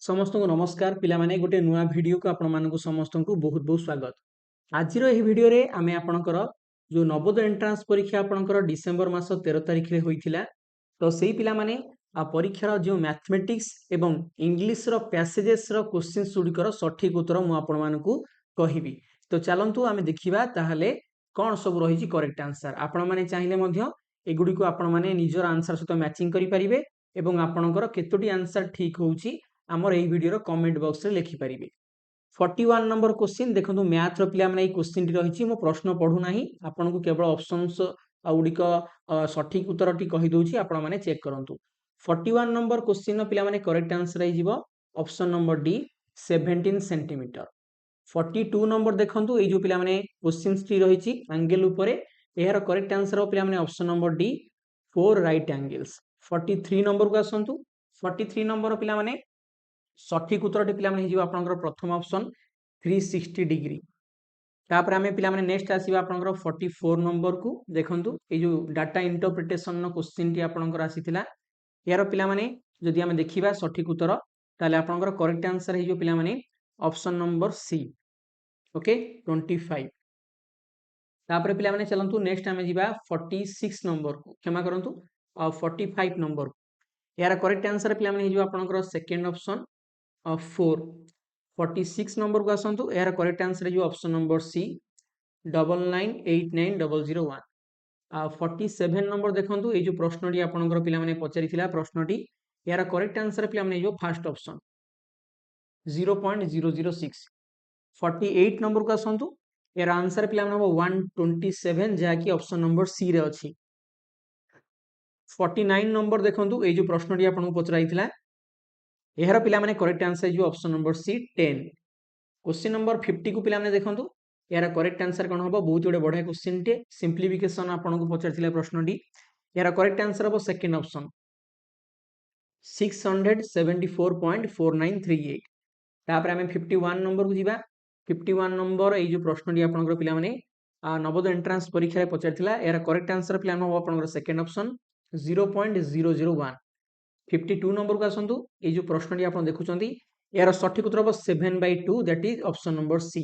समस्त को नमस्कार पिलामाने गोटे नुआ वीडियो को आपण मानकु समस्त को बहुत बहुत स्वागत। आज यही वीडियो रे आमे आपणकर जो नवोदय एंट्रांस परीक्षा आपणकर डिसेंबर मास 13 तारिख रे होइथिला तो सेही पिलामाने आ परीक्षार जो मैथमेटिक्स एवं इंग्लिश रो पैसेजेस रो क्वेश्चंस गुडिकर सठिक उत्तर मु आपण मानकु कहिबी। तो चलंतु आमे देखिबा ताहाले कोन सब रहिछि करेक्ट आंसर। आपण माने चाहिले मध्य एगुडी को आपण माने निजर आंसर सहित मैचिंग करि परिबे एवं आपणकर केतोटी आंसर ठीक होउछि आमर एही वीडियो कमेंट बॉक्स रे लिखि परिबे। 41 नंबर क्वेश्चन देखंतु मैथ रो पिला माने ए क्वेश्चन टी रहिछि मो प्रश्न पढु नाही आपन को केवल ऑप्शंस उडिक सठिक उत्तर टी कहि दोछि आपण माने चेक करंतु। 41 नंबर क्वेश्चन पिला माने करेक्ट आंसर आइ जिवो option number D 17 centimetre. 42 number देखंतु ए जो पिला माने क्वेश्चंस टी रहिछि एंगल ऊपरे एहार करेक्ट आंसर पिला माने option number D 4 right angles. 43 number को आसंतु। 43 नंबर पिला माने सठिक उत्तर पिला माने हिजो आपनकर प्रथम ऑप्शन 360 डिग्री। तापर आमे पिला माने नेक्स्ट आसीबा आपनकर 44 नंबर को देखंतु ए जो डाटा इंटरप्रिटेशन नो क्वेश्चन टी आपनकर आसीथिला यार पिला माने जदि आमे देखिबा सठिक उत्तर ताले आपनकर करेक्ट आंसर हिजो पिला माने ऑप्शन नंबर सी। ओके 25। तापर पिला माने चलंतु नेक्स्ट आमे जिबा 46 नंबर को क्षमा करंतु 45 नंबर यार करेक्ट आंसर पिला माने हिजो आपनकर सेकंड ऑप्शन 4। 46 नंबर को आसंतु यार करेक्ट आंसर जो ऑप्शन नंबर सी 998901। 47 नंबर देखंतु ए जो प्रश्नटी आपनकर पिला माने पचारिथिला प्रश्नटी यार करेक्ट आंसर पिला माने जो फर्स्ट ऑप्शन 0.006। 48 नंबर को आसंतु यार आंसर पिला माने 127 जा कि ऑप्शन नंबर सी रे अछि। 49 नंबर देखंतु ए जो प्रश्नटी आपन पचराइथिला एहर पिला माने करेक्ट आंसर जो option number C 10। Question number 50 को पिला माने देखंतु यार करेक्ट आंसर कोन हबो बहुत बडे बढ़िया क्वेश्चन टे सिंपलीफिकेशन आपन को पचरथिला प्रश्नटी यार करेक्ट आंसर हबो सेकंड ऑप्शन 674.4938। तापर हमें 51 नंबर को जीवा। 51 नंबर ए जो प्रश्नटी आपन को पिला माने नवोदय एंट्रांस परीक्षा रे पचरथिला यार करेक्ट आंसर पिला माने हबो आपन को सेकंड ऑप्शन 0.001। 52 नंबर को आसंतु ए जो प्रश्नटी आपन देखुचंती यार सठिक उत्तर हबो 7/2 that is option number C.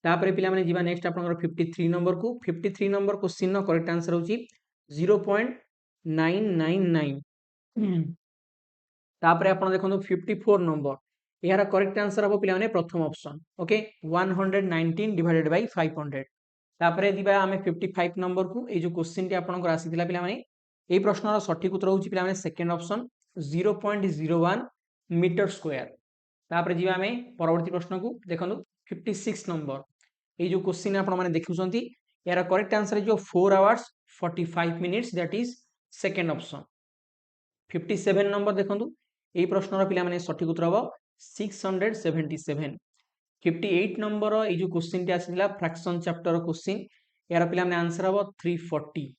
तापर पिला माने जीवा नेक्स्ट आपन 53 नंबर को। 53 नंबर क्वेश्चन नो करेक्ट आंसर होची 0.999। तापर आपन देखंतु 54 नंबर यार करेक्ट आंसर हबो पिला माने प्रथम ऑप्शन ओके 119 डिवाइडेड बाय 500। तापर दिबा हमें 55 नंबर को ए जो क्वेश्चन टी आपन को आसीथिला पिला माने ए प्रश्नर सठिक उत्तर होची पिला माने सेकंड ऑप्शन 0.01 मीटर स्क्वायर। तापर जीवा हमें परवर्ती प्रश्न को देखंतु 56 नंबर ए जो क्वेश्चन आपन माने देखुचंती यार करेक्ट आंसर जो 4 hours 45 minutes that is second option. 57 number देखंतु ए प्रश्नर पिला माने सठिक उत्तर हबो 677। 58 नंबर ए जो क्वेश्चन टी आसीला फ्रैक्शन चैप्टर क्वेश्चन यार पिला माने आंसर हबो 340।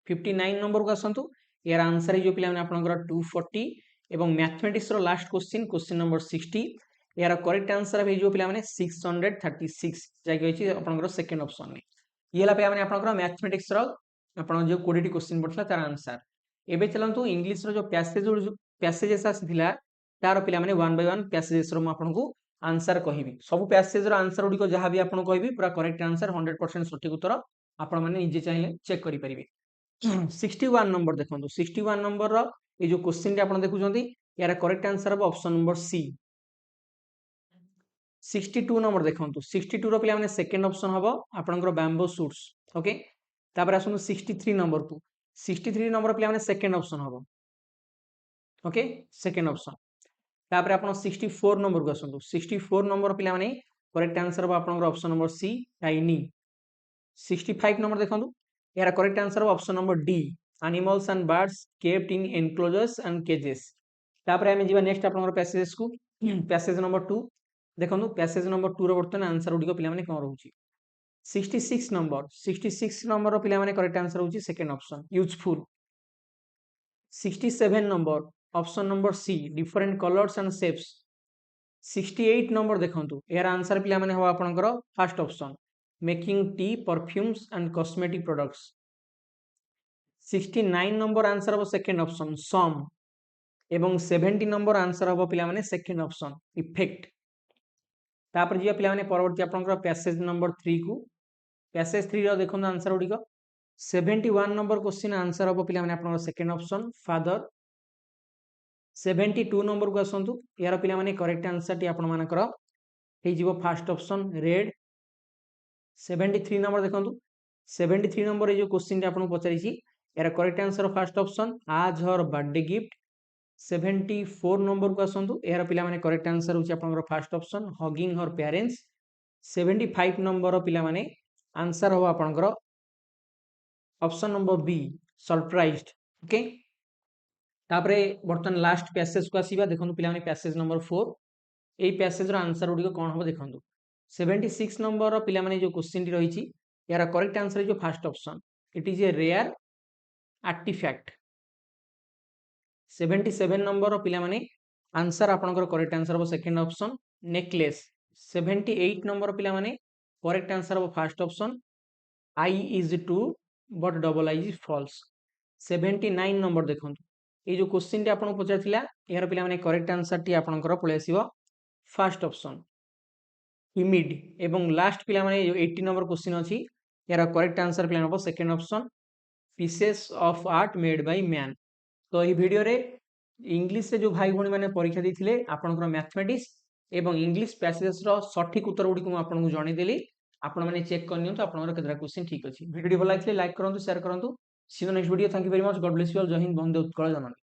59 नंबर को आसंतु यार आंसर जो पिला माने आपनकर 240 एवं मैथमेटिक्स रो लास्ट क्वेश्चन क्वेश्चन नंबर 60 यार करेक्ट आंसर है जो पिला माने 636 जाके होची आपनकर सेकंड ऑप्शन में ये ला पिला माने आपनकर मैथमेटिक्स रो आपन जो 20 क्वेश्चन पड़थला तार आंसर। एबे चलंतु इंग्लिश रो जो पैसेजेस आसीथिला तार पिला माने 1 बाय 1 पैसेजेस रो म आपन को आंसर कहिबी सब पैसेज रो आंसर उडी को जहां भी आपन कहिबी पूरा करेक्ट आंसर 100% सठिक उत्तर आपन माने निजे चाहे चेक करि परिबे। 61 नंबर देखंतु 61 नंबर रो ए जो क्वेश्चन टी आपन देखुचंती यार करेक्ट आंसर हबो ऑप्शन नंबर सी। 62 नंबर देखंतु 62 रो पिला माने सेकंड ऑप्शन हबो आपनकर बैम्बो शूट्स ओके। तापर आसनु 63 नंबर को 63 नंबर पिला माने सेकंड ऑप्शन हबो ओके सेकंड ऑप्शन। तापर आपन 64 नंबर को आसंतु 64 नंबर पिला माने करेक्ट आंसर हबो आपनकर ऑप्शन नंबर सी टाइनी। 65 नंबर देखंतु यार करेक्ट आंसर हबो option number D animals and birds kept in enclosures and cages. तापर हम जीवा नेक्स्ट आपनकर पैसेज को पैसेज नंबर 2 देखंतु पैसेज नंबर 2 रो बर्तन आंसर उडी को पिला माने कोन रहउची 66 नंबर रो पिला माने करेक्ट आंसर होची second option useful. 67 number option number C different colours and shapes. 68 number देखंतु यार आंसर पिला माने हो आपनकर first option making tea perfumes and cosmetic products. 69 number answer हो सेकंड ऑप्शन सम एवं 70 नंबर आंसर हम पिला माने सेकंड ऑप्शन इफेक्ट। तापर जी पिला माने परवर्ती आपनकर पैसेज नंबर 3 को पैसेज 3 रो देखो आंसर उडिको 71 नंबर क्वेश्चन आंसर हम पिला माने आपनकर सेकंड ऑप्शन फादर। 72 नंबर को आसंतु यार पिला माने करेक्ट आंसर टी आपन मानकर हे जीवो फर्स्ट ऑप्शन रेड। 73 नंबर देखंतु 73 नंबर ये जो क्वेश्चन टी आपन पचारि छी यार करेक्ट आंसर फर्स्ट ऑप्शन आज हर बर्थडे गिफ्ट। 74 नंबर को आसंतु यार पिला माने करेक्ट आंसर होची आपनकर फर्स्ट ऑप्शन हगिंग हर पेरेंट्स। 75 नंबर पिला माने आंसर हो आपनकर option number be surprised. Okay तापरे बर्तन लास्ट पैसेज को आसीबा देखंतु पिला माने पैसेज नंबर 4 एई पैसेज रो आंसर उडिको कोन हो देखंतु 76 नंबर पिला माने जो क्वेश्चन टी रहिची यार करेक्ट आंसर इज जो first option it is a rare artefact. 77 number पिला माने आंसर आपनकर करेक्ट आंसर हो सेकंड ऑप्शन नेकलेस। 78 नंबर पिला माने करेक्ट आंसर हो first option I is true but double I is false. 79 number देखंतु ये जो क्वेश्चन टी आपन पचारथिला यार पिला माने करेक्ट आंसर टी आपनकर पळे आसीबो फर्स्ट ऑप्शन इमिड। एवं लास्ट पिला माने 80 नंबर क्वेश्चन अछि यार करेक्ट आंसर पिला number second option pieces of art made by man. तो ये वीडियो रे इंग्लिश से जो भाई भणी माने परीक्षा देथिले आपनकर मैथमेटिक्स एवं इंग्लिश पैसेजेस रो सठिक उत्तर गुडी को आपन को जणे देली आपण माने चेक करनियो तो आपनकर केतरा क्वेश्चन ठीक अछि। वीडियो भल लागिले लाइक करंतु शेयर करंतु see you next video thank you very much God bless you all जय हिंद वंदे उत्कल जननी।